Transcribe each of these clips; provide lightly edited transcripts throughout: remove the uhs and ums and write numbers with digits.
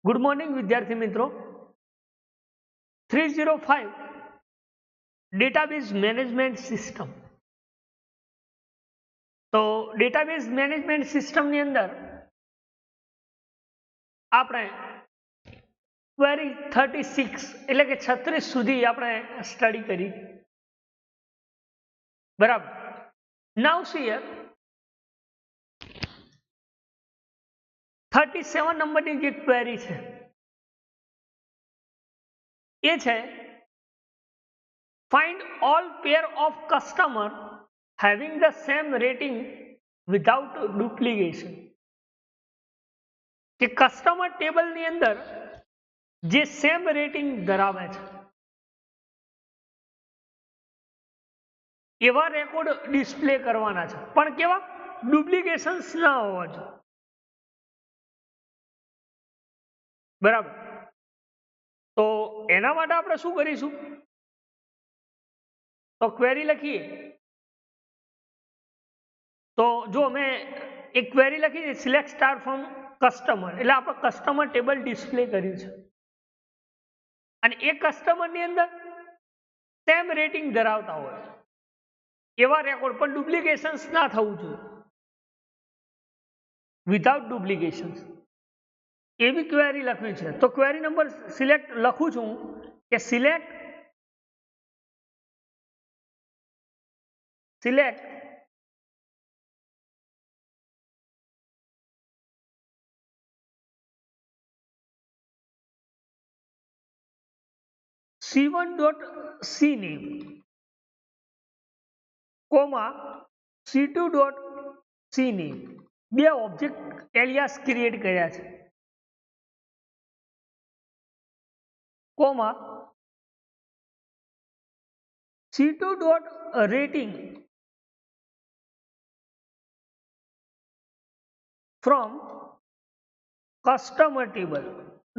Good morning વિદ્યાર્થી મિત્રો. 305 database management system. તો ડેટાબેઝ મેનેજમેન્ટ સિસ્ટમની અંદર આપણે ક્વેરી 36 એટલે કે 36 સુધી આપણે સ્ટડી કરી. બરાબર. નાઉ સી હિયર 37 નંબરની જે ક્વેરી છે એ છે find all pair of customer having the same rating without duplication. કે કસ્ટમર ટેબલ ની અંદર જે સેમ રેટિંગ ધરાવે છે એવા રેકોર્ડ ડિસ્પ્લે કરવાના છે, પણ કેવા? ડુપ્લિકેશન્સ ના હોવા જોઈએ. બરાબર. તો એના માટે આપણે શું કરીશું? તો ક્વેરી લખીએ. તો જો મેં એક ક્વેરી લખી છે, સિલેક્ટ સ્ટાર ફ્રોમ કસ્ટમર, એટલે આપણે કસ્ટમર ટેબલ ડિસ્પ્લે કર્યું છે અને એ કસ્ટમર ની અંદર સેમ રેટિંગ ધરાવતા હોય એવા રેકોર્ડ, પણ ડુપ્લિકેશન્સ ના થવું જોઈએ, વિધાઉટ ડુપ્લિકેશન્સ એવી ક્વેરી લખવી છે. તો ક્વેરી નંબર સિલેક્ટ લખું છું કે સિલેક્ટ C1.CNAME, C2.CNAME બે ઓબ્જેક્ટ એલિયાસ ક્રિએટ કર્યા છે, C2.rating from customer table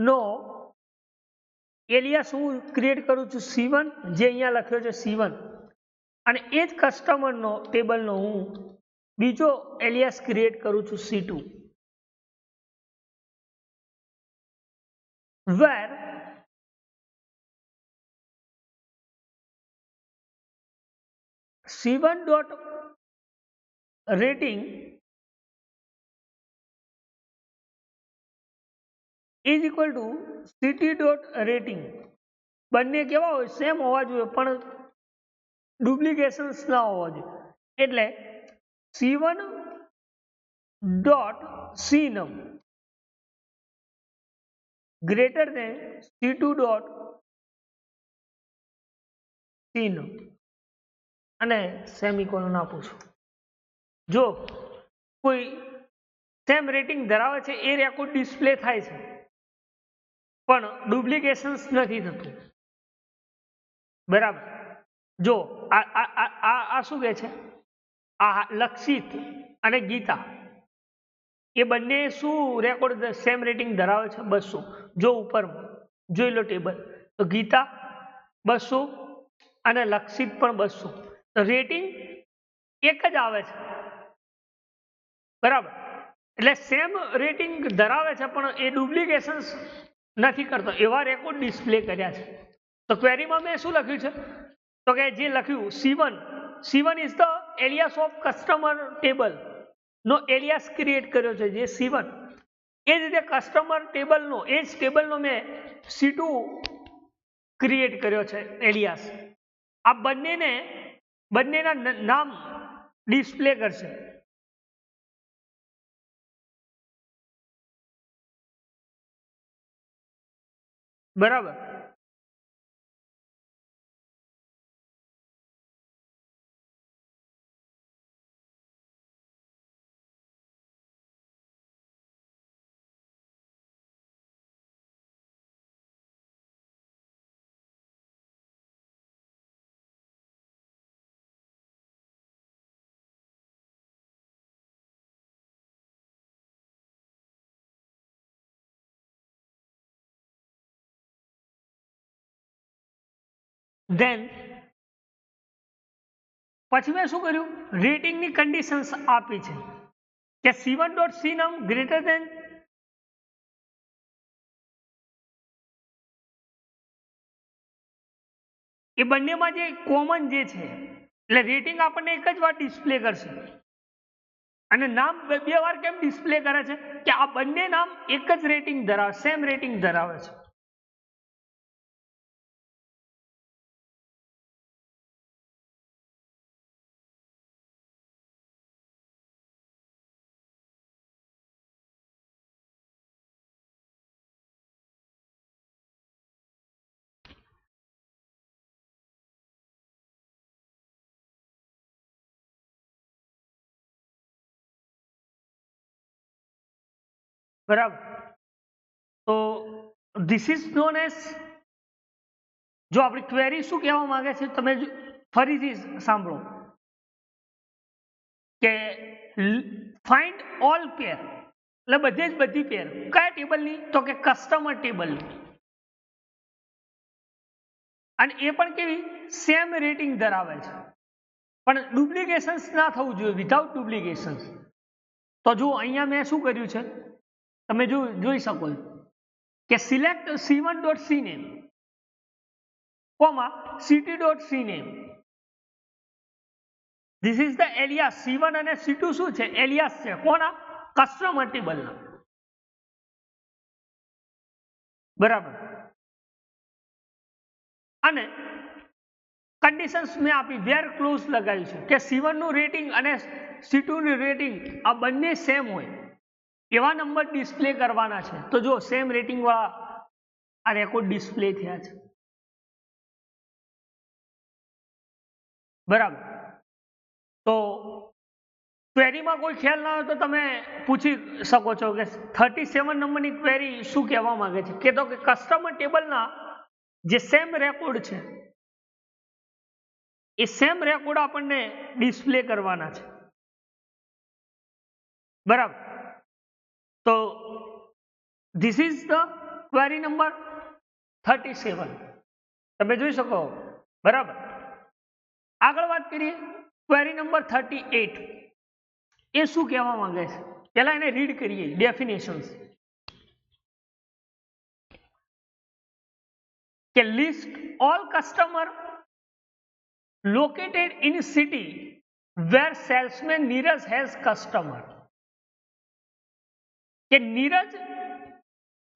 નો એલિયાસ હું ક્રિએટ કરું છું C1, જે અહીંયા લખ્યો છે C1, અને એ જ કસ્ટમરનો ટેબલનો હું બીજો એલિયાસ ક્રિએટ કરું છું C2, where C1.rating is equal to CT.rating. બંને કેવા હોય? સેમ હોવા જોઈએ, પણ ડુપ્લિકેશન્સ ના હોવા જોઈએ. એટલે C1.CNAME ગ્રેટર દેન C2.CNAME અને સેમિકોલન આપું છું. જો કોઈ સેમ રેટિંગ ધરાવે છે એ રેકોર્ડ ડિસ્પ્લે થાય છે, પણ ડુપ્લિકેશન્સ નથી થતું. બરાબર. જો આ શું કહે છે? આ લક્ષિત અને ગીતા એ બંને શું રેકોર્ડ સેમ રેટિંગ ધરાવે છે? 200. જો ઉપર જોઈ લો ટેબલ, તો ગીતા 200 અને લક્ષિત પણ 200. તો રેટિંગ એક જ આવે છે. બરાબર. એટલે સેમ રેટિંગ ધરાવે છે, પણ એ ડુપ્લિકેશન્સ નથી કરતો એવા રેકોર્ડ ડિસ્પ્લે કર્યા છે. તો ક્વેરીમાં મેં શું લખ્યું છે? તો કે જે લખ્યું C1 is the alias of customer table નો એલિયાસ ક્રિએટ કર્યો છે, જે C1. એ જ રીતે કસ્ટમર ટેબલનો એ જ ટેબલનો મેં C2 ક્રિએટ કર્યો છે એલિયાસ. આ બંનેના નામ ડિસ્પ્લે કરશે. બરાબર. ધેન પછી મેં શું કર્યું? રેટિંગની કન્ડિશન્સ આપી છે કે C1.CNAME ગ્રેટર દેન એ બંનેમાં જે કોમન જે છે એટલે રેટિંગ આપણને એક જ વાર ડિસ્પ્લે કરશે અને નામ બે વાર કેમ ડિસ્પ્લે કરે છે કે આ બંને નામ એક જ રેટિંગ ધરાવે, સેમ રેટિંગ ધરાવે છે. બરાબર. તો ધીસ ઇઝ નોન એઝ, જો આપણી ક્વેરી શું કહેવા માંગે છે તમે ફરીથી સાંભળો કે ફાઇન્ડ ઓલ પેર, એટલે બધી પેર કયા ટેબલની, તો કે કસ્ટમર ટેબલની, અને એ પણ કેવી સેમ રેટિંગ ધરાવે છે, પણ ડુપ્લિકેશન્સ ના થવું જોઈએ, વિધાઉટ ડુપ્લિકેશન્સ. તો જો અહીંયા મેં શું કર્યું છે તમે જોઈ શકો છો કે select c1.cname, ct.cname. This is the alias. c1 અને c2 શું છે, એલિયાસ છે કોના, કસ્ટમર ટેબલના. બરાબર. અને કન્ડિશન્સ મેં આપી, વેર ક્લોઝ લગાવી છે કે c1 નું રેટિંગ અને c2 નું રેટિંગ આ બંને સેમ હોય એવા નંબર ડિસ્પ્લે કરવાના છે. તો જો સેમ રેટિંગ વાળા આ રેકોર્ડ ડિસ્પ્લે થયા છે. બરાબર. તો ક્વેરીમાં કોઈ ખ્યાલ ના હોય તો તમે પૂછી શકો છો કે 37 નંબરની ક્વેરી શું કહેવા માંગે છે, કે તો કે કસ્ટમર ટેબલના જે સેમ રેકોર્ડ છે એ સેમ રેકોર્ડ આપણને ડિસ્પ્લે કરવાના છે. બરાબર. તો this is the query number 37, તમે જોઈ શકો. બરાબર. આગળ વાત કરીએ ક્વેરી નંબર 38. એ શું કહેવા માંગે છે, પહેલા એને રીડ કરીએ ડેફિનેશન્સ. કે list all customer located in city where salesman Neeraj has customer. કે નીરજ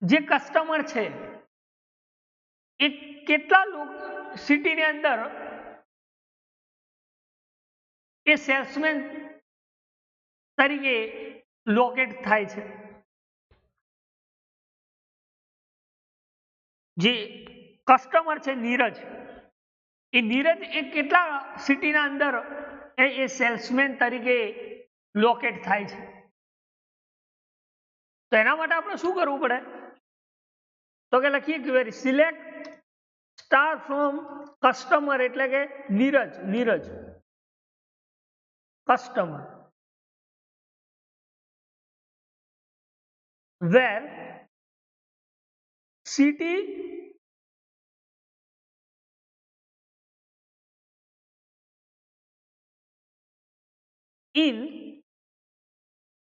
જે કસ્ટમર છે એ કેટલા સિટીની અંદર એ સેલ્સમેન તરીકે લોકેટ થાય છે. જે કસ્ટમર છે નીરજ, એ નીરજ એ કેટલા સિટીના અંદર એ સેલ્સમેન તરીકે લોકેટ થાય છે. તો એના માટે આપણે શું કરવું પડે, તો કે લખીએ query select star from customer, એટલે કે Neeraj customer, where city in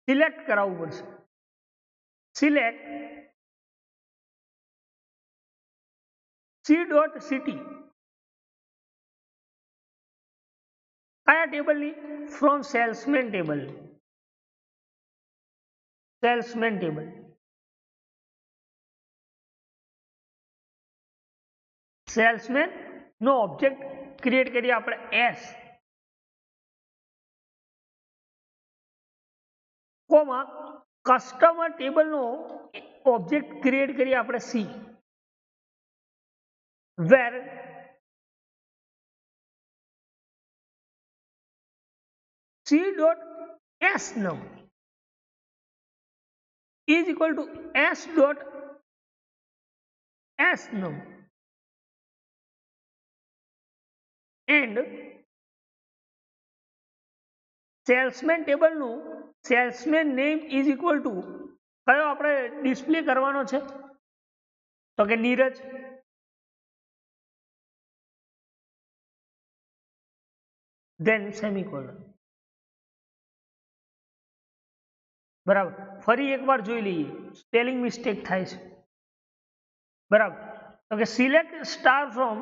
select કરાવવું પડશે. સિલેક્ટ c.city કયા ટેબલની, from salesman table. Salesman table. Salesman નો ઓબ્જેક્ટ ક્રિએટ કરીએ આપણે એસ, કોમા કસ્ટમર ટેબલનો ઓબ્જેક્ટ ક્રિએટ કરીએ આપણે C, where c.s num is equal to s.s num and salesman ટેબલનું salesman name is equal to કયો આપણે ડિસ્પ્લે કરવાનો છે, તો કે નીરજ. Than semicolon. બરાબર. ફરી એકવાર જોઈ લઈએ, સ્પેલિંગ મિસ્ટેક થાય છે. બરાબર. તો કે સિલેક્ટ સ્ટાર ફ્રોમ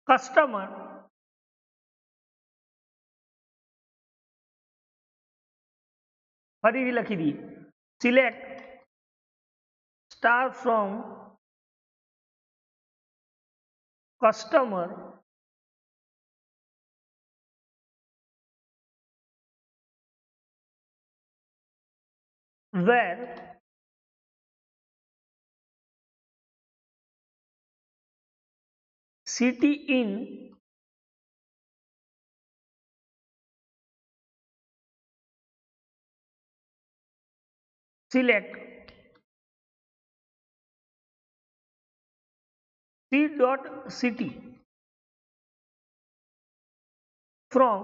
કસ્ટમર ફરીથી લખી દઈએ, select star from customer where city in select c.city from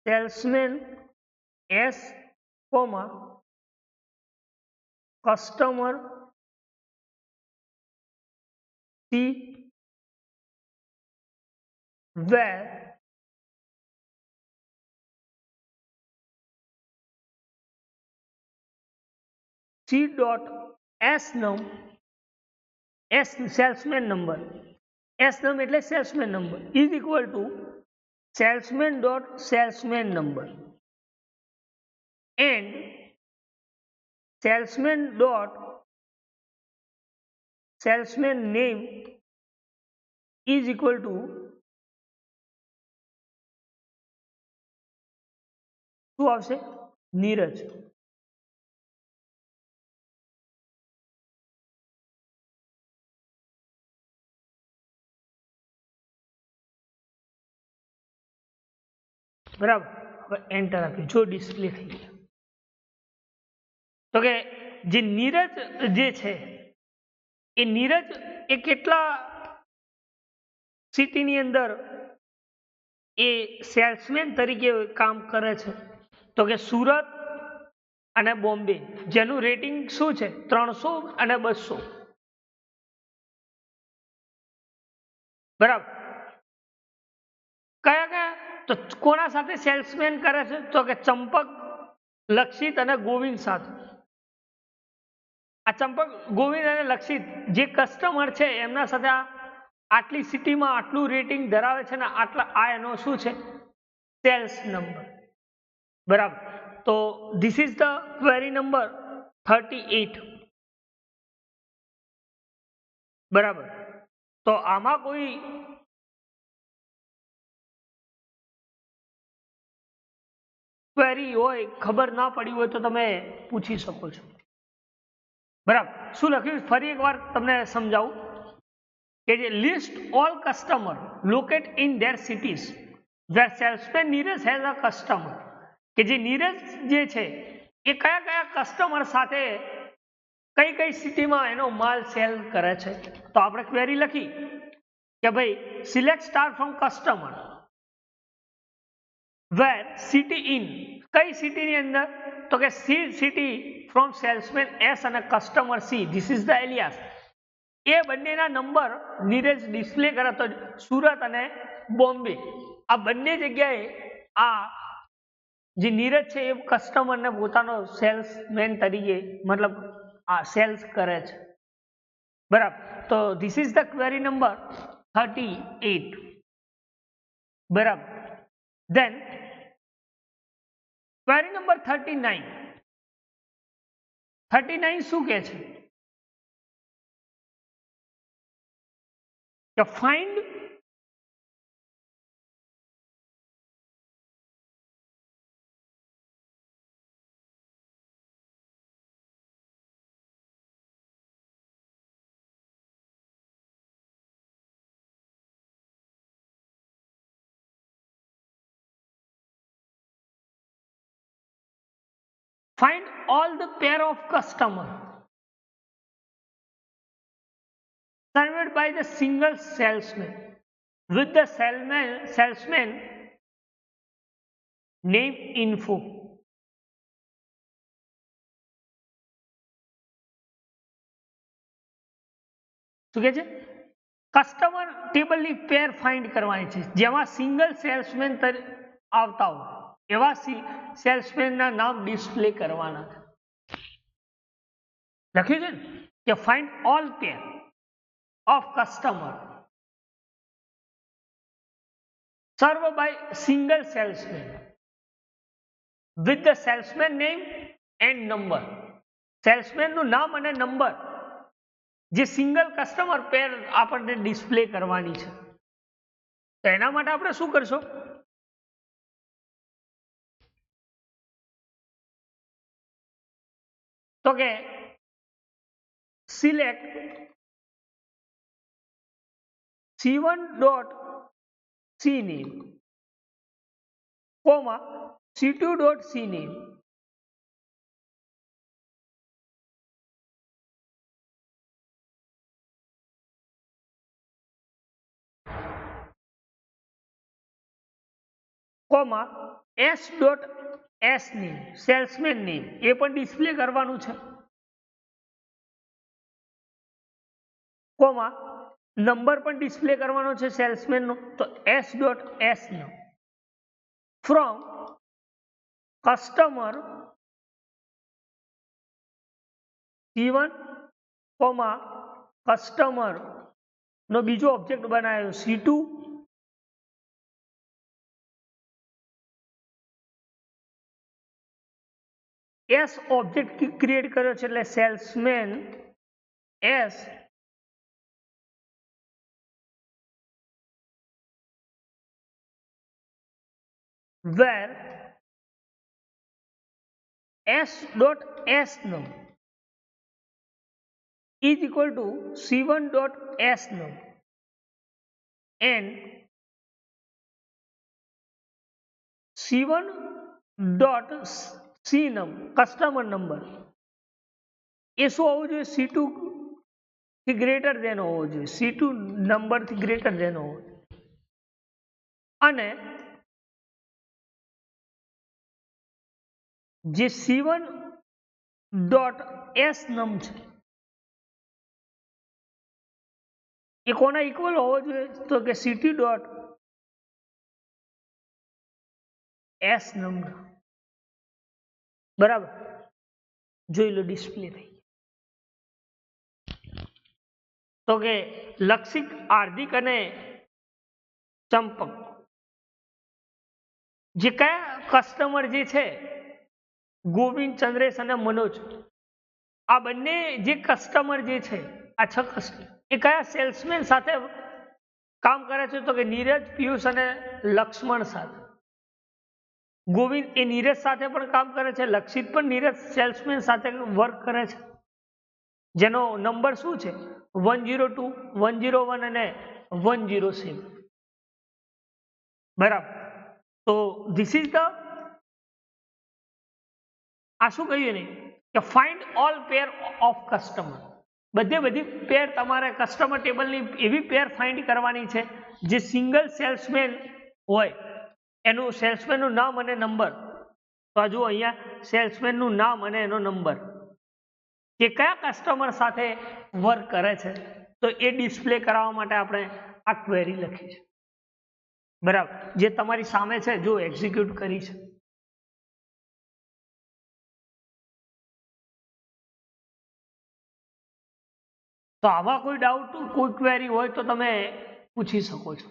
salesman S, customer C, where C dot S num, S salesman number, S num એટલે salesman number is equal to salesman dot salesman number and salesman dot salesman name is equal to શું આવશે? નીરજ. બરાબર, હવે enter આપ્યું, જો display થઈ ગયું. તો કે જે નીરજ જે છે એ નીરજ એ કેટલા સિટીની અંદર એ સેલ્સમેન તરીકે કામ કરે છે? તો કે સુરત અને બોમ્બે, જેનું રેટિંગ શું છે? 300 અને 200. બરાબર. કયા કયા? તો કોના સાથે સેલ્સમેન કરે છે? તો કે ચંપક, લક્ષિત અને ગોવિંદ સાથે. આ ચંપક, ગોવિંદ અને લક્ષિત જે કસ્ટમર છે એમના સાથે આટલી સિટીમાં આટલું રેટિંગ ધરાવે છે ને આટલા, આ એનો શું છે? Sales number. બરાબર. તો this is the query number 38. બરાબર. તો આમાં કોઈ ક્વેરી હોય, ખબર ના પડી હોય તો તમે પૂછી શકો છો. બરાબર. શું લખ્યું ફરી એકવાર તમને સમજાવું કે જે list all customer locate in their cities where salesman Neeraj has a customer, કે જે નીરજ જે છે એ કયા કયા કસ્ટમર સાથે કઈ કઈ સિટીમાં એનો માલ સેલ કરે છે. તો આપણે ક્વેરી લખી કે ભાઈ select star from customer where city in, કઈ સિટીની અંદર? તો કે C city from salesman S અને customer C, this is the alias. એ બંનેના નંબર નીરજ ડિસ્પ્લે કરે, તો સુરત અને બોમ્બે આ બંને જગ્યાએ આ જે નીરજ છે એ કસ્ટમરને પોતાનો સેલ્સમેન તરીકે મતલબ આ સેલ્સ કરે છે. બરાબર. તો this is the query number 38. બરાબર. Than query number 39. 39 શું કહે છે? કે find find all the pair of customer served by the single salesman with the salesman name info. શું કહે છે? કસ્ટમર ટેબલની પેર ફાઇન્ડ કરવાની છે જેમાં સિંગલ સેલ્સમેન આવતા હોય એવા સેલ્સમેનના નામ ડિસ્પ્લે કરવાના છે. લખ્યું છે ને? કે find all pair of customer served by single salesman with the salesman name and number. Salesman નું નામ અને નંબર જે સિંગલ કસ્ટમર પેર આપણને ડિસ્પ્લે કરવાની છે, તો એના માટે આપણે શું કરશું? તો કે select C1.CNAME, C2.CNAME S.SNAME salesman name એ પણ ડિસ્પ્લે કરવાનું છે, નંબર પણ ડિસ્પ્લે કરવાનો છે સેલ્સમેન નો, તો S.SNAME from customer C1, customer નો બીજો ઓબ્જેક્ટ બનાવ્યો C2, S ઓબ્જેક્ટ ક્રિએટ કર્યો છે એટલે salesman S where S.SNAME is equal to C1.SNAME and C1.CNAME customer number એ શું હોવું જોઈએ? C2 થી ગ્રેટર દેન હોવો જોઈએ, C2 નંબર થી ગ્રેટર દેન હોવો જોઈએ, અને જે C1.SNAME છે એ કોના ઇક્વલ હોવો જોઈએ? તો કે C2.SNAME. બરાબર, જોઈ લો ડિસ્પ્લે થઈ. તો કે લક્ષિત, હાર્દિક અને ચંપક જે કયા કસ્ટમર જે છે, ગોવિંદ, ચંદ્રેશ અને મનોજ, આ બંને જે કસ્ટમર જે છે, આ 6 કસ્ટમર એ કયા સેલ્સમેન સાથે કામ કરે છે? તો કે નીરજ, પિયુષ અને લક્ષ્મણ સાથે. ગોવિંદ એ નીરજ સાથે પણ કામ કરે છે, લક્ષિત પણ નીરજ સેલ્સમેન સાથે વર્ક કરે છે, જેનો નંબર શું છે? 102, 101 અને 107. બરાબર, તો ધીસ ઇઝ ધ, આ શું કહ્યું ને કે find all pair of customer. બધી પેર તમારે કસ્ટમર ટેબલની એવી પેર ફાઇન્ડ કરવાની છે જે સિંગલ સેલ્સમેન હોય, એનું સેલ્સમેનનું નામ અને નંબર. તો આ જુઓ અહીંયા સેલ્સમેનનું નામ અને એનો નંબર, કે કયા કસ્ટમર સાથે વર્ક કરે છે, તો એ ડિસ્પ્લે કરાવવા માટે આપણે આ ક્વેરી લખી છે. બરાબર, જે તમારી સામે છે, જો એક્ઝિક્યુટ કરી છે. તો આવા કોઈ ડાઉટ, કોઈ ક્વેરી હોય તો તમે પૂછી શકો છો.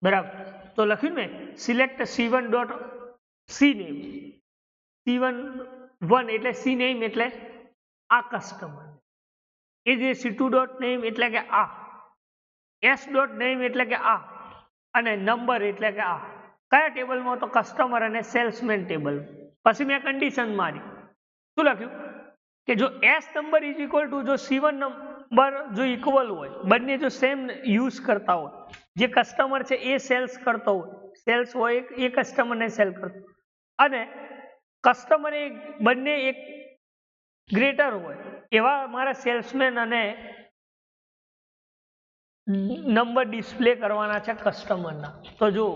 બરાબર, તો લખ્યું ને સિલેક્ટ C1.CNAME, C1 એટલે CNAME એટલે આ કસ્ટમર, એ જે C2.NAME એટલે કે આ, S.NAME એટલે કે આ, અને નંબર એટલે કે આ. કયા ટેબલમાં? તો કસ્ટમર અને સેલ્સમેન ટેબલ. પછી મેં કન્ડિશન મારી, શું લખ્યું કે જો S number is equal two, જો C1 નંબર જો ઇક્વલ હોય, બંને જો સેમ યુઝ કરતા હોય, જે કસ્ટમર છે એ સેલ્સ કરતો હોય, સેલ્સ હોય એ કસ્ટમરને સેલ કરતો, અને કસ્ટમર એ બંને એક ગ્રેટર હોય, એવા મારા સેલ્સમેન અને નંબર ડિસ્પ્લે કરવાના છે કસ્ટમરના. તો જો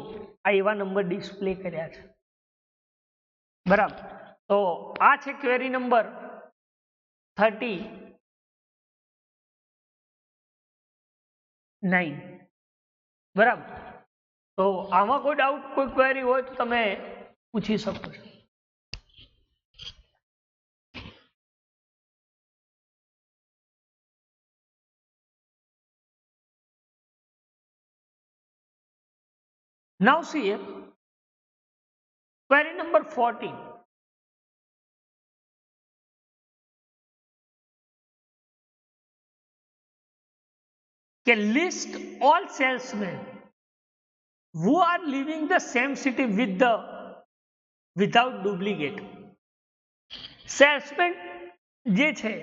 આ એવા નંબર ડિસ્પ્લે કર્યા છે. બરાબર, તો આ છે ક્વેરી નંબર 39. બરાબર, તો આમાં કોઈ ડાઉટ, કોઈ ક્વેરી હોય તો તમે પૂછી શકો છો. Now see here, query number 14. Can list all salesmen who are leaving the same city without duplicate. Salesman જે છે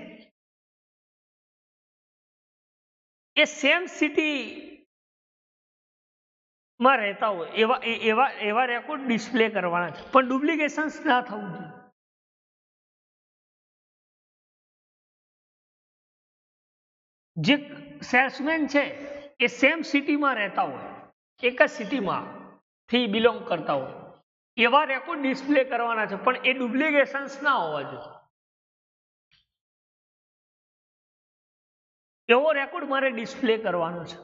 એ સેમ સિટીમાં રહેતા હોય એવા રેકોર્ડ ડિસ્પ્લે કરવાના છે, પણ ડુપ્લિકેશન્સ ના થવું જોઈએ. જે સેલ્સમેન છે એ સેમ સિટીમાં રહેતા હોય, એક જ સિટીમાંથી બિલોંગ કરતા હોય એવા રેકોર્ડ ડિસ્પ્લે કરવાના છે, પણ એ ડુપ્લિકેશન્સ ના હોવા જોઈએ. એવો રેકોર્ડ મારે ડિસ્પ્લે કરવાનો છે.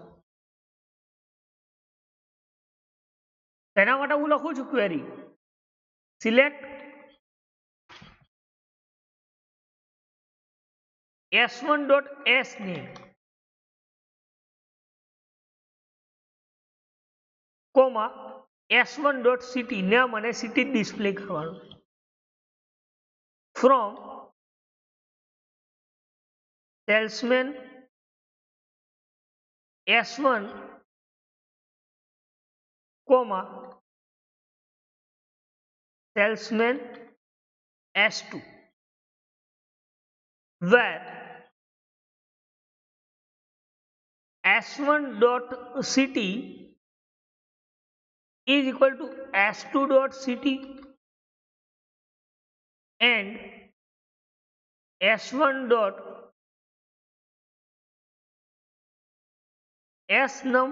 તેના માટે હું લખું છું query select s1.s name comma s1.city નામ અને સિટી ડિસ્પ્લે કરવાનું from salesman s1 comma salesman S2 where S1.city is equal to S2.city and S1.snum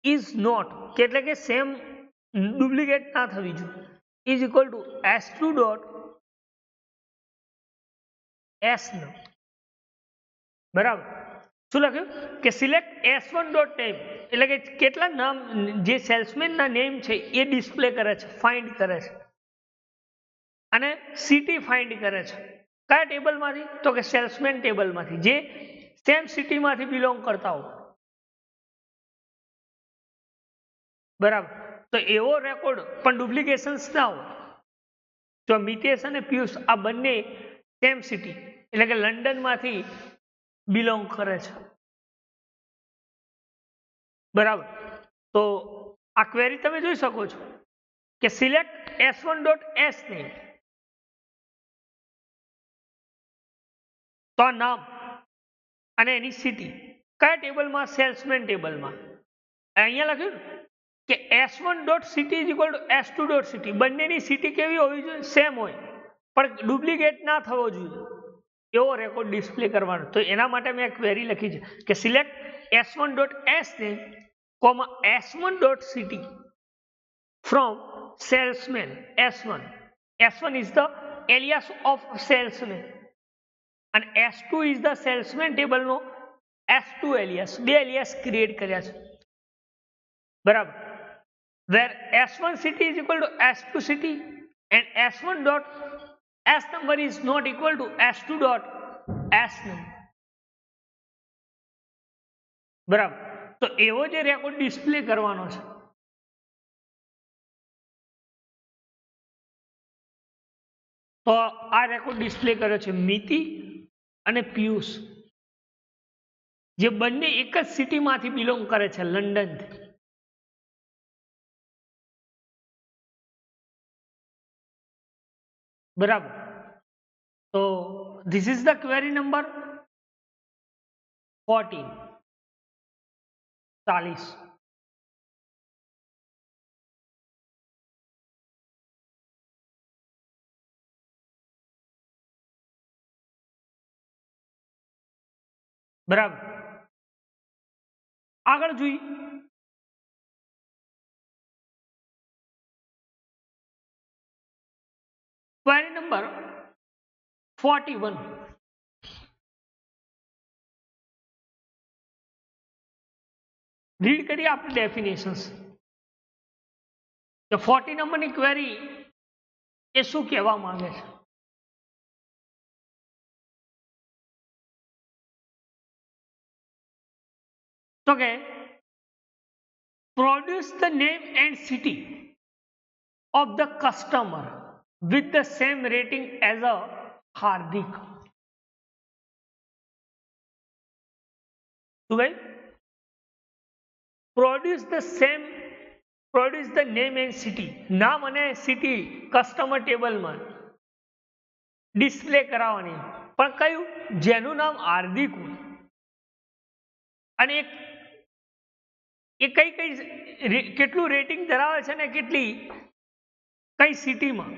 is not એટલે કે સેમ ડુપ્લિકેટ ના થવી જોઈએ is equal to S2.snum. બરાબર. શું લખ્યું કે સિલેક્ટ S1.name એટલે કે કેટલા નામ જે સેલ્સમેન ના નેમ છે એ ડિસ્પ્લે કરે છે, ફાઇન્ડ કરે છે, અને સિટી ફાઇન્ડ કરે છે. કયા ટેબલમાંથી? તો કે સેલ્સમેન ટેબલમાંથી, જે સેમ સિટીમાંથી બિલોંગ કરતા હોય. બરાબર. તો એવો રેકોર્ડ પણ ડુપ્લિકેશન્સ ના હોય. જો મિતેશ અને પિયુષ આ બંને સેમ સિટી એટલે કે લંડનમાંથી બિલોંગ કરે છે. બરાબર. તો આ ક્વેરી તમે જોઈ શકો છો કે સિલેક્ટ s1.s name, તો આ નામ અને એની સિટી કયા ટેબલમાં? સેલ્સમેન ટેબલમાં. અહીંયા લખ્યું કે s1.city is equal to s2.city, બંનેની સિટી કેવી હોવી જોઈએ? સેમ હોય, પણ ડુપ્લિકેટ ના થવો જોઈએ એવો રેકોર્ડ ડિસ્પ્લે કરવાનો. તો એના માટે મેં ક્વેરી લખી છે કે select s1.s name, s1.city from salesman s1. s1 is the alias of salesman and s2 is the salesman table નો s2 alias. બે alias ક્રિએટ કર્યા છે. બરાબર. where s1 city is equal to s2 city and s1.s number is not equal to s2.s number. બરાબર. તો એવો જે રેકોર્ડ ડિસ્પ્લે કરવાનો છે. તો આ રેકોર્ડ ડિસ્પ્લે કર્યો છે મિતિ અને પિયુષ, જે બંને એક જ સિટીમાંથી બિલોંગ કરે છે, લંડનથી. બરાબર. તો this is the query number 14. 40. બરાબર. આગળ જોઈએ ક્વેરી નંબર 41. રીડ કરીએ આપણે ડેફિનેશન્સ. તો 40 નંબરની ક્વેરી એ શું કહેવા માંગે છે? તો કે produce the name and city of the customer with the same rating as a Hardik. So guys, produce the name and city. નામ અને સિટી કસ્ટમર ટેબલમાં ડિસ્પ્લે કરાવવાની, પણ કયું? જેનું નામ હાર્દિક હોય અને એ કેટલું રેટિંગ ધરાવે છે ને કઈ સિટીમાં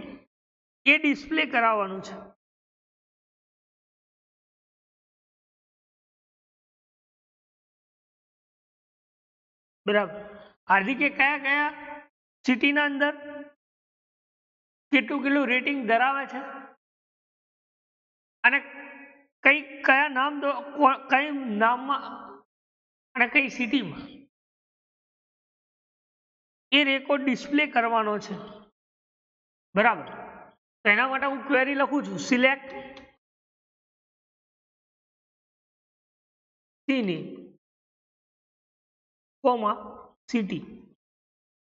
એ ડિસ્પ્લે કરાવવાનું છે. બરાબર. હાર્દિકે કયા સિટીના અંદર કેટલું રેટિંગ ધરાવે છે અને કયા નામમાં અને કઈ સિટીમાં એ રેકોર્ડ ડિસ્પ્લે કરવાનો છે. બરાબર. તો એના માટે હું ક્વેરી લખું છું, સિલેક્ટ સિટી કોમા સિટી.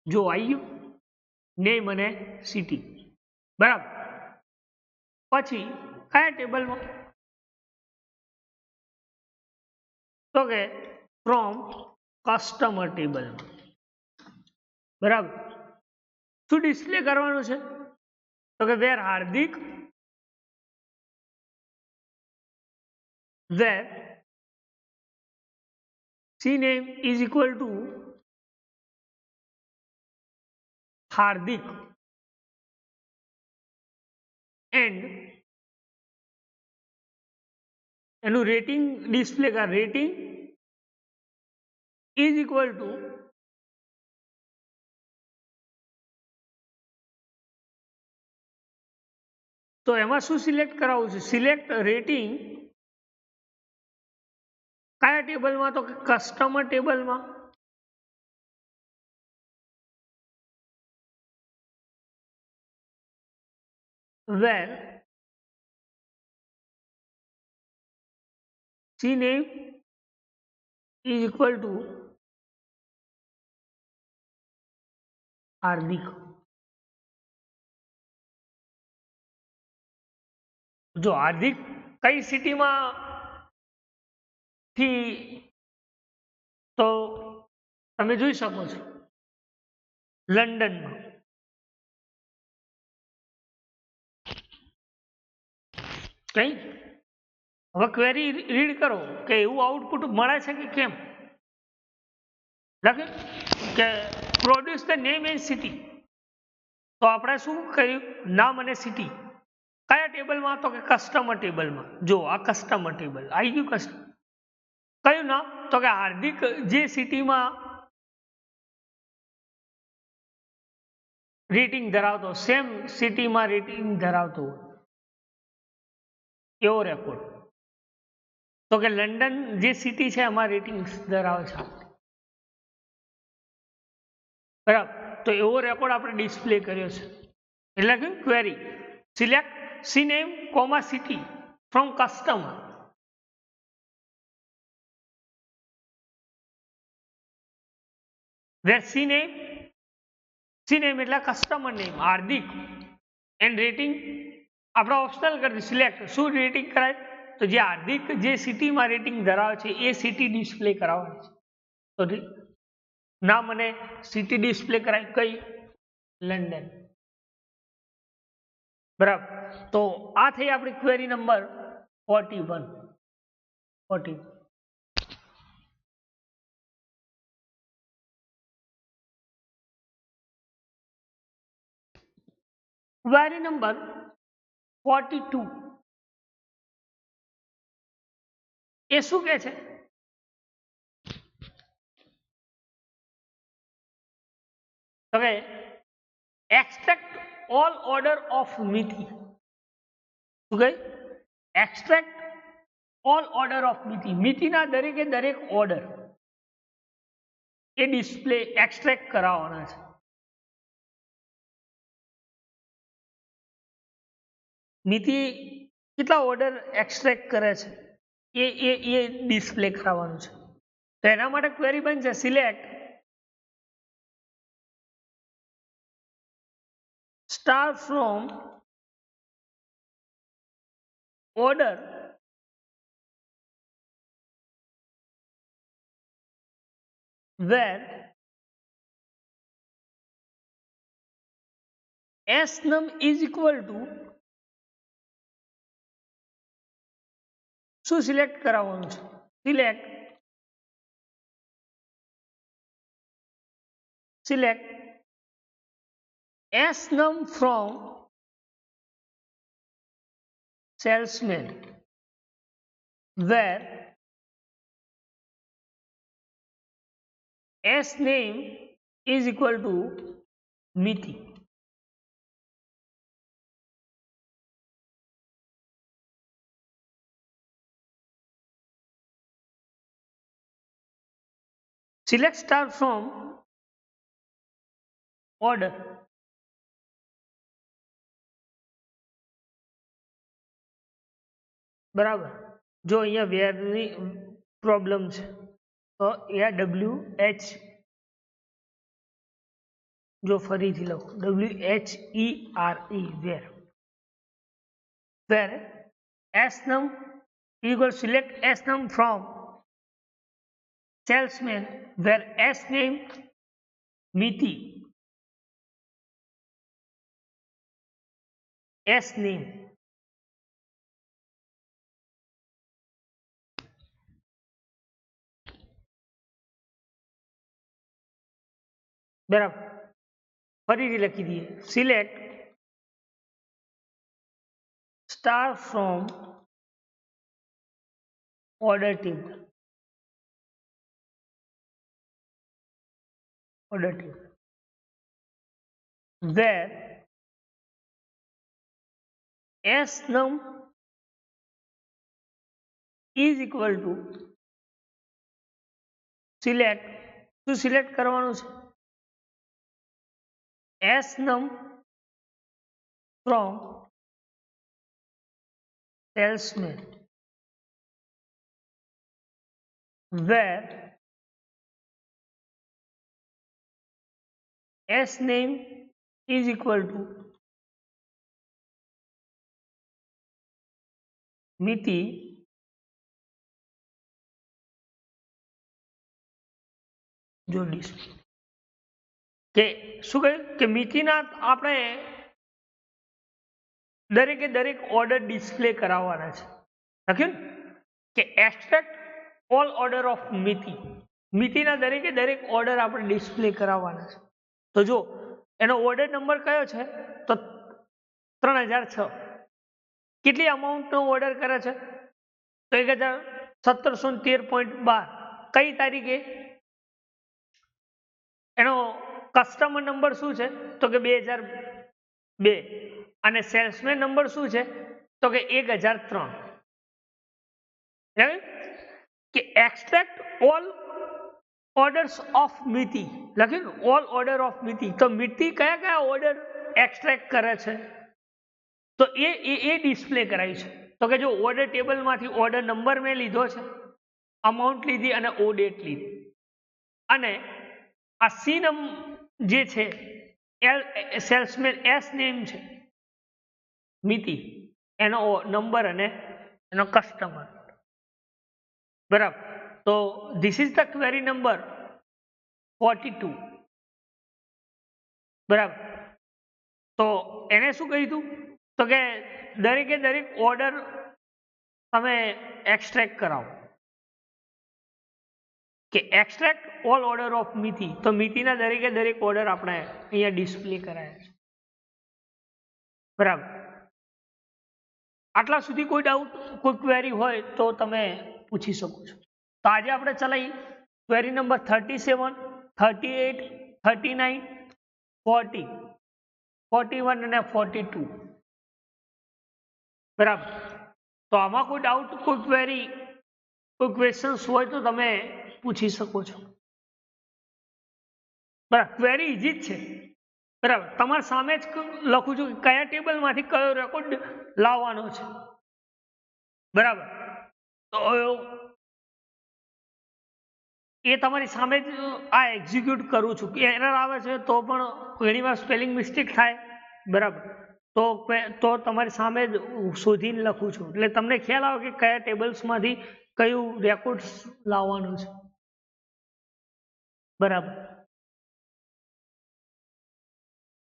જો આવી ગયું નેમ અને સિટી. બરાબર. પછી કયા ટેબલમાં? તો કે ફ્રોમ કસ્ટમર ટેબલમાં. બરાબર. શું ડિસ્પ્લે કરવાનું છે? તો કે વેર હાર્દિક where CNAME is equal to Hardik and એનું રેટિંગ ડિસ્પ્લે કર. રેટિંગ is equal to તો એમાં શું સિલેક્ટ કરાવવું છે? સિલેક્ટ રેટિંગ કયા ટેબલમાં? તો કસ્ટમર ટેબલમાં. where CNAME is equal to Hardik. જો હાર્દિક કઈ સિટીમાં થી, તો તમે જોઈ શકો છો લંડનમાં. કઈ હવે ક્વેરી રીડ કરો કે એવું આઉટપુટ મળે છે કે કેમ. લખે કે produce the name and city. તો આપણે શું કર્યું? નામ અને સિટી કયા ટેબલમાં? તો કે કસ્ટમર ટેબલમાં. જો આ કસ્ટમર ટેબલ આવી ગયું. કયું નામ? તો કે હાર્દિક જે સિટીમાં રેટિંગ ધરાવતો, સેમ સિટીમાં રેટિંગ ધરાવતો હોય એવો રેકોર્ડ. તો કે લંડન જે સિટી છે એમાં રેટિંગ ધરાવે છે. બરાબર. તો એવો રેકોર્ડ આપણે ડિસ્પ્લે કર્યો છે. એટલે કે query select CNAME, city from customer. Where CNAME એટલે customer name Hardik and rating આપણે ઓપ્શનલ કરી સિલેક્ટ. શું રેટિંગ કરાય? તો જે હાર્દિક જે સિટીમાં રેટિંગ ધરાવે છે એ સિટી ડિસ્પ્લે કરાવવાની છે. તો નામ અને સિટી ડિસ્પ્લે કરાય કઈ? લંડન. બરાબર. તો આ થઈ આપણી ક્વેરી નંબર 41. ક્વેરી નંબર 42 એ શું કહે છે? હવે extract all order of Mithi. શું કહે? extract all order of Mithi. મિતિના દરેકે દરેક ઓર્ડર એ ડિસ્પ્લે એક્સ્ટ્રેક્ટ કરાવવાના છે. મિતિ કેટલા ઓર્ડર એક્સ્ટ્રેક્ટ કરે છે એ ડિસ્પ્લે કરાવવાનું છે. તો એના માટે ક્વેરી બનશે select start from order where S num is equal to શું સિલેક્ટ કરાવવાનું છે? select S num from salesman where S name is equal to Miti. Select star from order. બરાબર, જો અહીંયા વેરની પ્રોબ્લેમ છે તો અહીંયા WH, જો ફરીથી લખો WHERE where S num equal select S num from salesman where S name Miti, S name બરાબર, ફરીથી લખી દઈએ select star from order table, where S num is equal to select, શું સિલેક્ટ કરવાનું છે? S num from salesman where S name is equal to Miti, જો display કે શું કહ્યું કે મિતિના આપણે દરેકે દરેક ઓર્ડર ડિસ્પ્લે કરાવવાના છે. લખ્યું કે એક્સટ્રેક્ટ ઓલ ઓર્ડર ઓફ મિતિ, મિતિના દરેકે દરેક ઓર્ડર આપણે ડિસ્પ્લે કરાવવાના છે. તો જો એનો ઓર્ડર નંબર કયો છે તો 3006. કેટલી અમાઉન્ટનો ઓર્ડર કરે છે તો 1713.12. કઈ તારીખે? એનો કસ્ટમર નંબર શું છે તો કે 2002 અને સેલ્સમેન નંબર શું છે તો કે 1003. કે એક્સટ્રેક્ટ ઓલ ઓર્ડર્સ ઓફ મિતિ, લખ્યું ઓલ ઓર્ડર ઓફ મિતિ. તો મિતિ કયા કયા ઓર્ડર એક્સટ્રેક્ટ કરે છે તો એ ડિસ્પ્લે કરાય છે. તો કે જો ઓર્ડર ટેબલમાંથી ઓર્ડર નંબર મેં લીધો છે, અમાઉન્ટ લીધી અને ઓ ડેટ લીધી, અને આ સી નમ જે છે સેલ્સમેન એસ નેમ છે મિતિ, એનો નંબર અને એનો કસ્ટમર. બરાબર, તો this is the query number 42. બરાબર, તો એને શું કીધું તો કે દરેકે દરેક ઓર્ડર તમે એક્સટ્રેક્ટ કરાવો, કે એક્સટ્રેક્ટ ઓલ ઓર્ડર ઓફ મિતિ. તો મિતિના દરેકે દરેક ઓર્ડર આપણે અહીંયા ડિસ્પ્લે કરાયા છે. બરાબર, આટલા સુધી કોઈ ડાઉટ, કોઈ ક્વેરી હોય તો તમે પૂછી શકો છો. તો આજે આપણે ચલાવી ક્વેરી નંબર 37, 38, 39, 40, 41 અને 42. બરાબર, તો આમાં કોઈ ડાઉટ, કોઈ ક્વેરી, કોઈ ક્વેશ્ચન્સ હોય તો તમે પૂછી શકો છો. બરાબર, ક્વેરી ઇઝી જ છે. બરાબર, તમારા સામે જ લખું છું કે કયા ટેબલમાંથી કયો રેકોર્ડ લાવવાનો છે. બરાબર, તો એ તમારી સામે જ આ એક્ઝિક્યુટ કરું છું. કે એરર આવે છે તો પણ ઘણી વાર સ્પેલિંગ મિસ્ટેક થાય બરાબર, તો તમારી સામે જ શોધીને લખું છું એટલે તમને ખ્યાલ આવે કે કયા ટેબલ્સમાંથી કયું રેકોર્ડ લાવવાનું છે. બરાબર.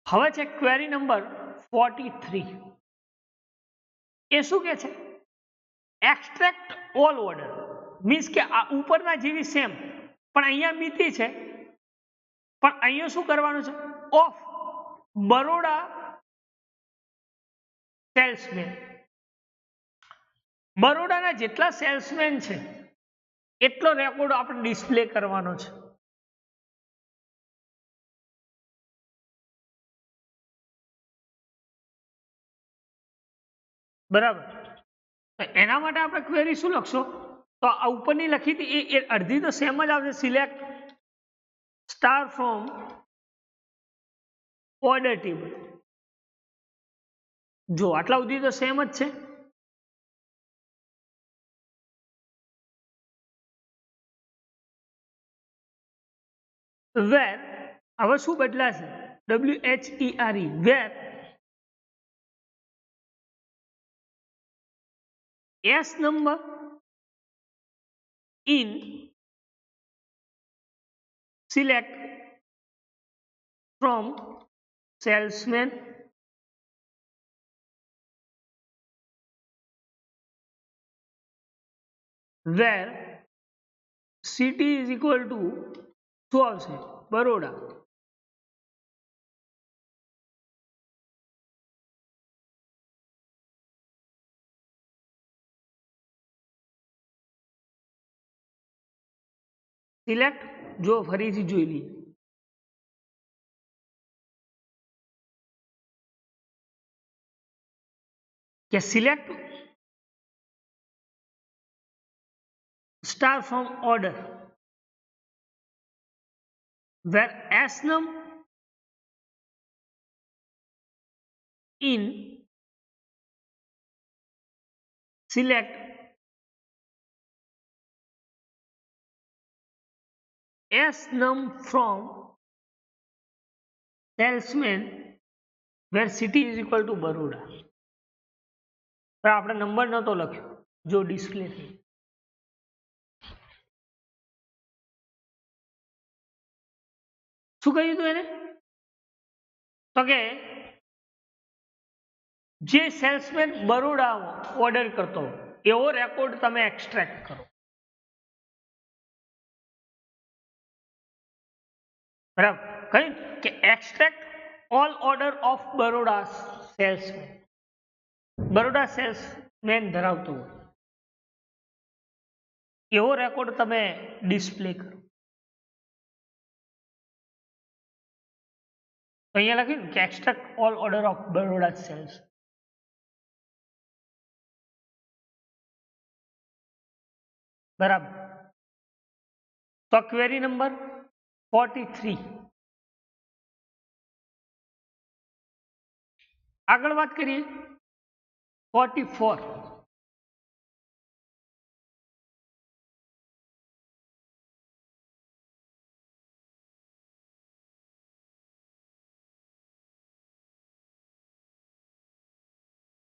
હવે છે ક્વેરી નંબર 43. એ શું કે છે? એક્સટ્રેક્ટ ઓલ ઓર્ડર, મીન્સ કે આ ઉપરના જેવી સેમ પણ અહીંયા મિતિ છે, પણ અહીંયા શું કરવાનું છે? Of Baroda salesman. બરોડાના જેટલા સેલ્સમેન છે એટલો રેકોર્ડ આપણે ડિસ્પ્લે કરવાનો છે. બરાબર. એના માટે આપણે ક્વેરી શું લખશો? તો આ ઉપરની લખી હતી એ અડધી તો સેમ જ આવશે. Select star from order table. જો આટલા સુધી તો સેમ જ છે. વેર, હવે શું બદલાશે? WHERE, wear S number in select from salesman where city is equal to શું આવશે? બરોડા. સિલેક્ટ, જો ફરીથી જોઈ લઈએ. કે select star from order where S num in select S num from salesman where city is equal to Baroda. પણ આપણે number નતો લખ્યો, જો ડિસ્પ્લે થઈ. શું કહ્યું હતું એને? તો કે જે સેલ્સમેન બરોડા ઓર્ડર કરતો એવો રેકોર્ડ તમે એક્સટ્રેક્ટ કરો. બરાબર. કહ્યું કે extract all order of Baroda salesman. Baroda salesman ધરાવતો હોય એવો રેકોર્ડ તમે ડિસ્પ્લે કરો. તો અહીંયા લખ્યું કે extract all order of Baroda sales. બરાબર. તો ક્વેરી નંબર 43. આગળ વાત કરીએ 44.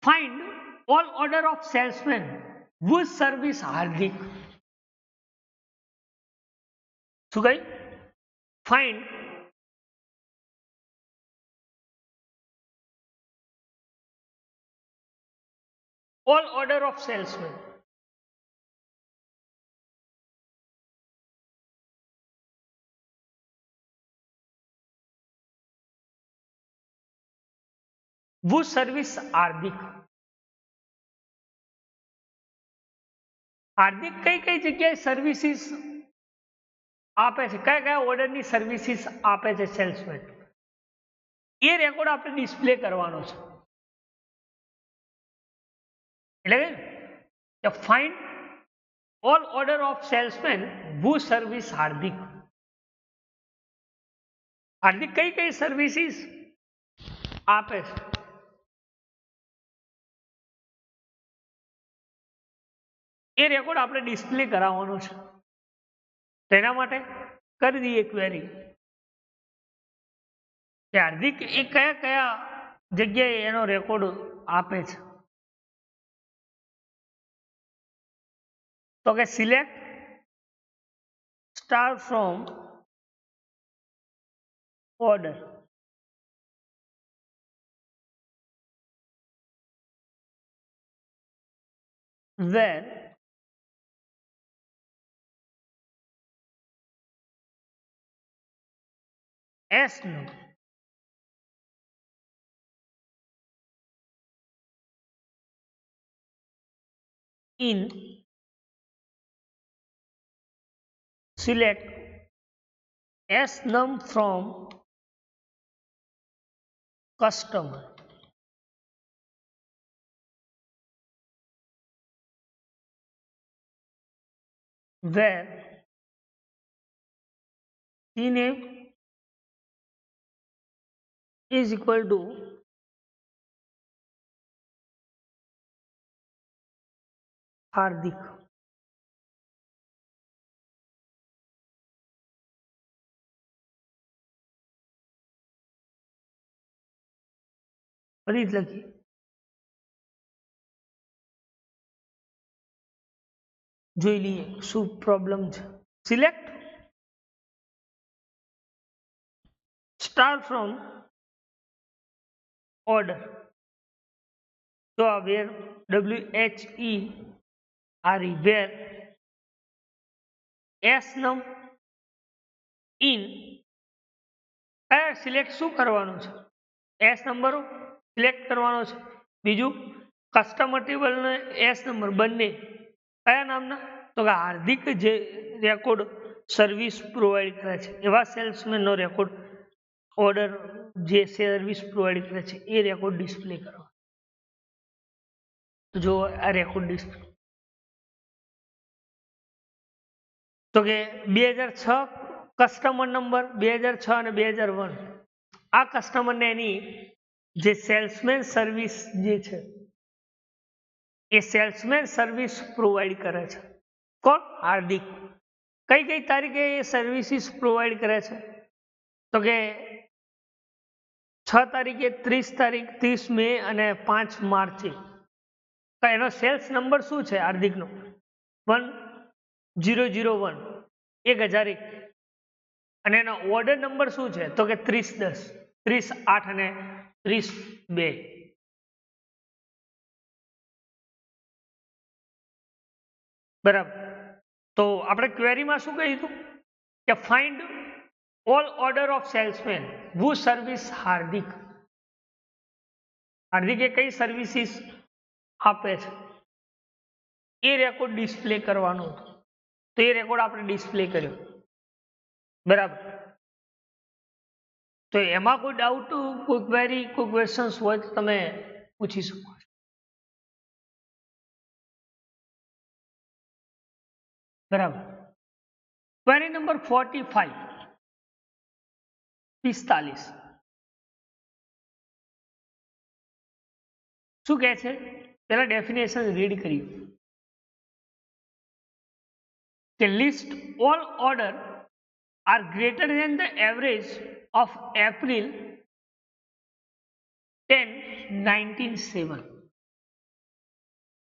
Find all order of salesmen whose service હાર્દિક. શું કહ્યું? Find all order of salesmen whose service હાર્દિક. હાર્દિક કઈ કઈ જગ્યાએ સર્વિસીસ આપે છે, કયા કયા ઓર્ડરની સર્વિસીસ આપે છે સેલ્સમેન, એ રેકોર્ડ આપણે ડિસ્પ્લે કરવાનો છે. એટલે કે find all order of salesman who service Hardik. Hardik કઈ કઈ સર્વિસીસ આપે છે એ રેકોર્ડ આપણે ડિસ્પ્લે કરાવવાનો છે. તેના માટે કરી દઈએ ક્વેરી કે હાર્દિક એ કયા કયા જગ્યાએ એનો રેકોર્ડ આપે છે. તો કે select star from order where S num in select S num from customer where cname is equal to Hardik. ફરી લખીએ જોઈ લઈએ શું પ્રોબ્લેમ છે. Select star from order. So where WHERE where S num in કયા select શું કરવાનું છે? એસ નંબરો સિલેક્ટ કરવાનો છે. બીજું કસ્ટમર ટેબલ ને એસ નંબર બંને કયા નામના? તો કે હાર્દિક જે રેકોર્ડ સર્વિસ પ્રોવાઈડ કરે છે એવા સેલ્સમેનનો રેકોર્ડ ઓર્ડર જે સર્વિસ પ્રોવાઈડ કરે છે એ રેકોર્ડ ડિસ્પ્લે કરવા. તો જો આ રેકોર્ડ ડિસ્પ્લે તો કે 2006 કસ્ટમર નંબર 2006 અને 2001 આ કસ્ટમરને એની જે સેલ્સમેન સર્વિસ જે છે એ સેલ્સમેન સર્વિસ પ્રોવાઈડ કરે છે. કોણ? હાર્દિક. કઈ કઈ તારીખે એ સર્વિસીસ પ્રોવાઈડ કરે છે? તો કે 6 તારીખે 30 તારીખ 30 મે અને 5 માર્ચે. તો એનો સેલ્સ નંબર શું છે હાર્દિકનો? 1001 1001 અને એનો ઓર્ડર નંબર શું છે? તો કે 3010 30/8 અને 30/2. બરાબર. તો આપણે ક્વેરીમાં શું કહ્યું હતું કે find all order of salesman who service Hardik. હાર્દિકે કઈ સર્વિસીસ આપે છે એ રેકોર્ડ ડિસ્પ્લે કરવાનો હતો. તો એ રેકોર્ડ આપણે ડિસ્પ્લે કર્યો. બરાબર. તો એમાં કોઈ ડાઉટ કોઈ ક્વેરી કોઈ ક્વેશ્ચન્સ હોય તો તમે પૂછી શકો. બરાબર. ક્વેરી નંબર 45 શું કહે છે? પેલા ડેફિનેશન રીડ કર્યું કે list all order are greater than the average of April 10, 1907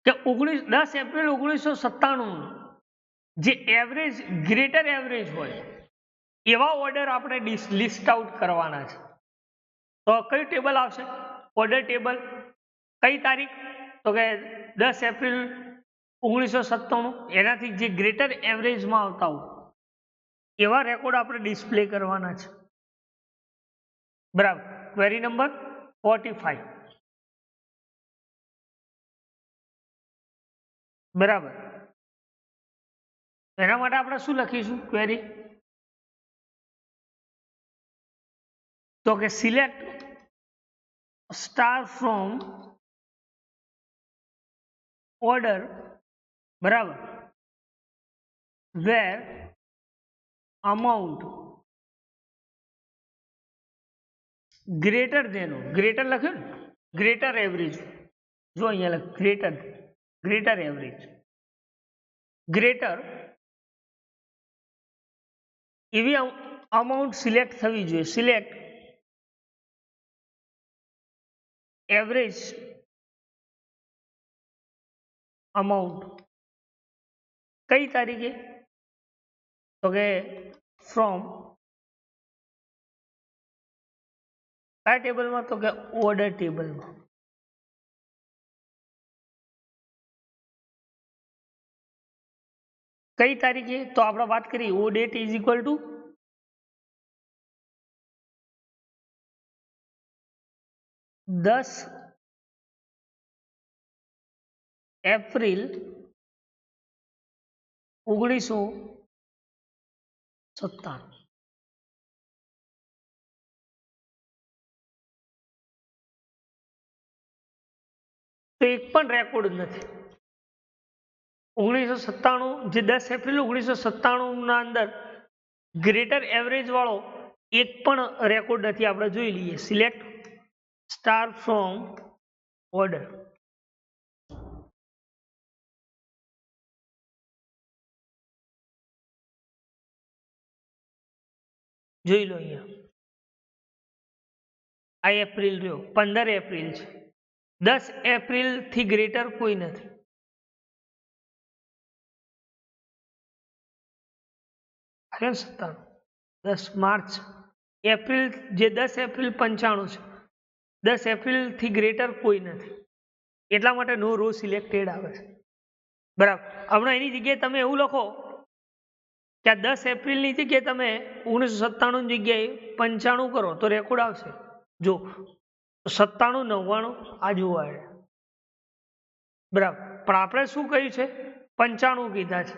કે 10 એપ્રિલ 1997 જે એવરેજ ગ્રેટર એવરેજ હોય એવા ઓર્ડર આપણે લિસ્ટ આઉટ કરવાના છે. તો કયું ટેબલ આવશે? Order table. કઈ તારીખ? તો કે 10 એપ્રિલ 1997 એનાથી જે ગ્રેટર એવરેજમાં આવતા હોય એવા રેકોર્ડ આપણે ડિસ્પ્લે કરવાના છે. બરાબર. Query number 45. બરાબર. એના માટે આપણે શું લખીશું ક્વેરી? તો કે સિલેક્ટ સ્ટાર ફ્રોમ ઓર્ડર. બરાબર. વેર અમાઉન્ટ ગ્રેટર દેન ગ્રેટર લખ્યું ને ગ્રેટર એવરેજ. જો અહીંયા લખ ગ્રેટર એવરેજ ગ્રેટર એવી અમાઉન્ટ સિલેક્ટ થવી જોઈએ. સિલેક્ટ એવરેજ અમાઉન્ટ કઈ તારીખે? તો કે ફ્રોમ કયા ટેબલમાં? તો કે ઓર્ડર ટેબલમાં. કઈ તારીખે? તો આપણે વાત કરી o date is equal to 10 April 1997. તો એક પણ રેકોર્ડ નથી. 1997 જે 10 એપ્રિલ 1997 ના અંદર ગ્રેટર એવરેજ વાળો એક પણ રેકોર્ડ નથી. આપણે જોઈ લઈએ. Select star from order. જોઈ લો અહીંયા આ એપ્રિલ રહ્યો 15 એપ્રિલ છે. 10 એપ્રિલ થી ગ્રેટર કોઈ નથી. અરે 97 10 માર્ચ એપ્રિલ જે 10 એપ્રિલ 95 છે. 10 એપ્રિલ થી ગ્રેટર કોઈ નથી. એટલા માટે નો રો સિલેક્ટેડ આવે છે. બરાબર. હમણાં એની જગ્યાએ તમે એવું લખો કે આ 10 એપ્રિલની જગ્યાએ તમે 1997 ની જગ્યાએ 95 કરો તો રેકોર્ડ આવશે. જો 97 99 આ જોવા. બરાબર. પણ આપણે શું કહ્યું છે? 95 કીધા છે.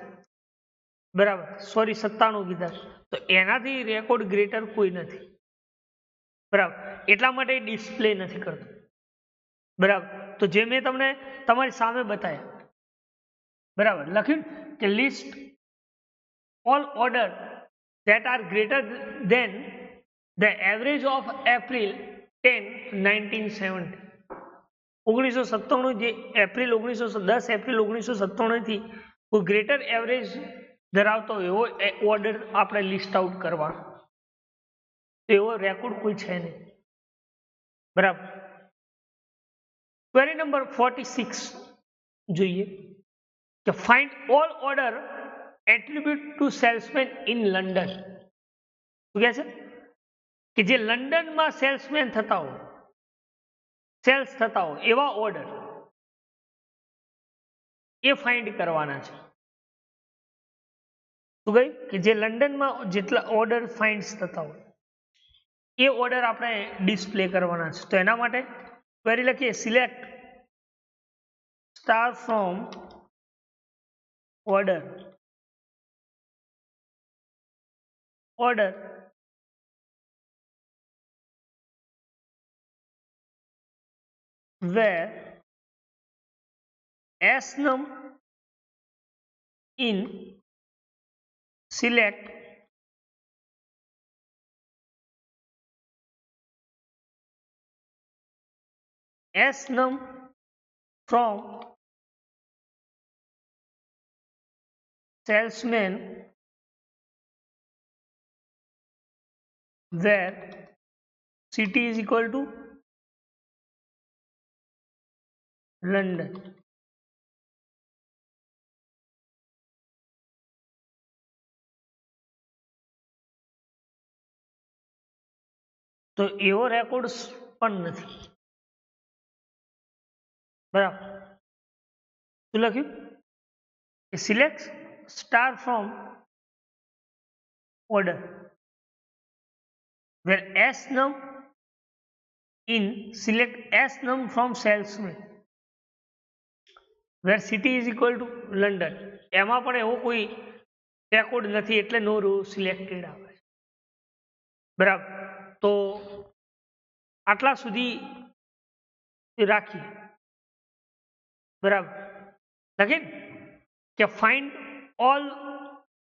બરાબર. સોરી 97 કીધા છે. તો એનાથી રેકોર્ડ ગ્રેટર કોઈ નથી. બરાબર. એટલા માટે ડિસ્પ્લે નથી કરતો. બરાબર. તો જે મેં તમને તમારી સામે બતાવ્યા. બરાબર. લખ્યું કે list all order that are greater than the average of April 10, 1970. 1997 જે એપ્રિલ 10 એપ્રિલ 1997 થી કોઈ ગ્રેટર એવરેજ ધરાવતો એવો ઓર્ડર આપણે લિસ્ટ આઉટ કરવાનો. એવો રેકોર્ડ કોઈ છે નહીં. બરાબર. ક્વેરી નંબર 46 જોઈએ કે find all order attribute to salesman in London. શું કહે છે? કે જે લંડનમાં સેલ્સમેન થતા હોય, સેલ્સ થતા હોય એવા ઓર્ડર એ ફાઇન્ડ કરવાના છે. શું કહ્યું? કે જે લંડનમાં જેટલા ઓર્ડર ફાઇન્ડ થતા હોય એ ઓર્ડર આપણે ડિસ્પ્લે કરવાના છે. તો એના માટે ક્વેરી લખીએ select star from order where S num in select S num from salesman where city is equal to London. તો એવો રેકોર્ડ પણ નથી. બરાબર. શું લખ્યું? Select star from order where S num in select S num from salesman where city is equal to London. એમાં પણ એવો કોઈ રેકોર્ડ નથી એટલે નો રો સિલેક્ટેડ આવે. બરાબર. તો આટલા સુધી રાખીએ. બરાબર. લખીએ કે find all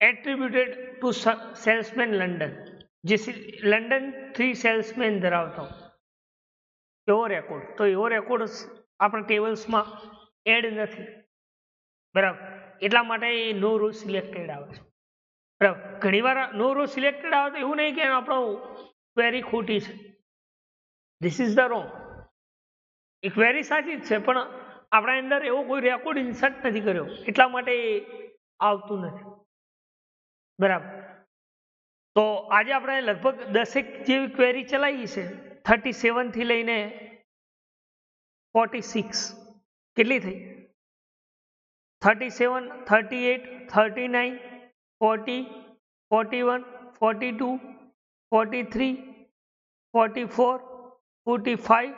attributed to salesman London. જે લંડન 3 સેલ્સમેન ધરાવતા એવો રેકોર્ડ. તો એવો રેકોર્ડ આપણા ટેબલ્સમાં એડ નથી. બરાબર. એટલા માટે એ નો રો સિલેક્ટેડ આવે છે. બરાબર. ઘણીવાર નો રો સિલેક્ટેડ આવે તો એવું નહીં કે આપણો ક્વેરી ખોટી છે. This is the wrong. A query સાચી જ છે, પણ આપણા અંદર એવો કોઈ રેકોર્ડ ઇન્સર્ટ નથી કર્યો એટલા માટે આવતું નથી. બરાબર. તો આજે આપણે લગભગ 10 જેવી ક્વેરી ચલાવી છે, 37 થી લઈને 46. કેટલી થઈ? 37, 38, 39, 40, 41, 42, 43, 44, 45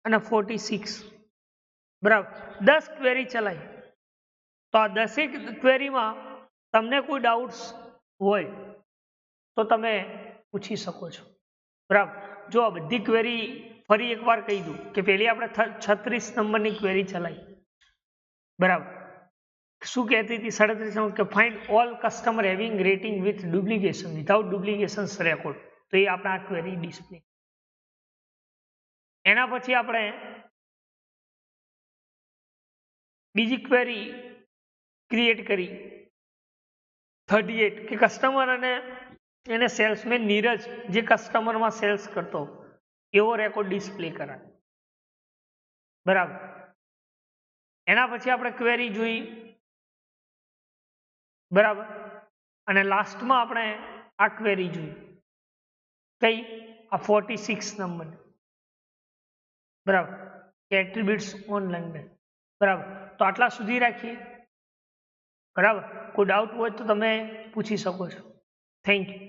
અને 46. બરાબર. 10 ક્વેરી ચલાવી. તો આ 10 ક્વેરીમાં તમને કોઈ ડાઉટ્સ હોય તો તમે પૂછી શકો છો. બરાબર. જો આ બધી ક્વેરી ફરી એકવાર કહી દઉં કે પહેલી આપણે 36 નંબરની ક્વેરી ચલાવી. બરાબર. શું કહેતી હતી? 37 નંબર કે find all customer having rating with duplication without duplication record. તો એ આપણે આ ક્વેરી ડિસ્પ્લે. એના પછી આપણે બીજી ક્વેરી ક્રિએટ કરી 38 કે કસ્ટમર અને એને સેલ્સમેન નીરજ જે કસ્ટમરમાં સેલ્સ કરતો એવો રેકોર્ડ ડિસ્પ્લે કરાય. બરાબર. એના પછી આપણે ક્વેરી જોઈ. બરાબર. અને લાસ્ટમાં આપણે આ ક્વેરી જોઈ કઈ? આ 46 નંબર. બરાબર. Attributes on London. બરાબર. તો આટલા સુધી રાખીએ. બરાબર. કોઈ ડાઉટ હોય તો તમે પૂછી શકો છો. Thank you.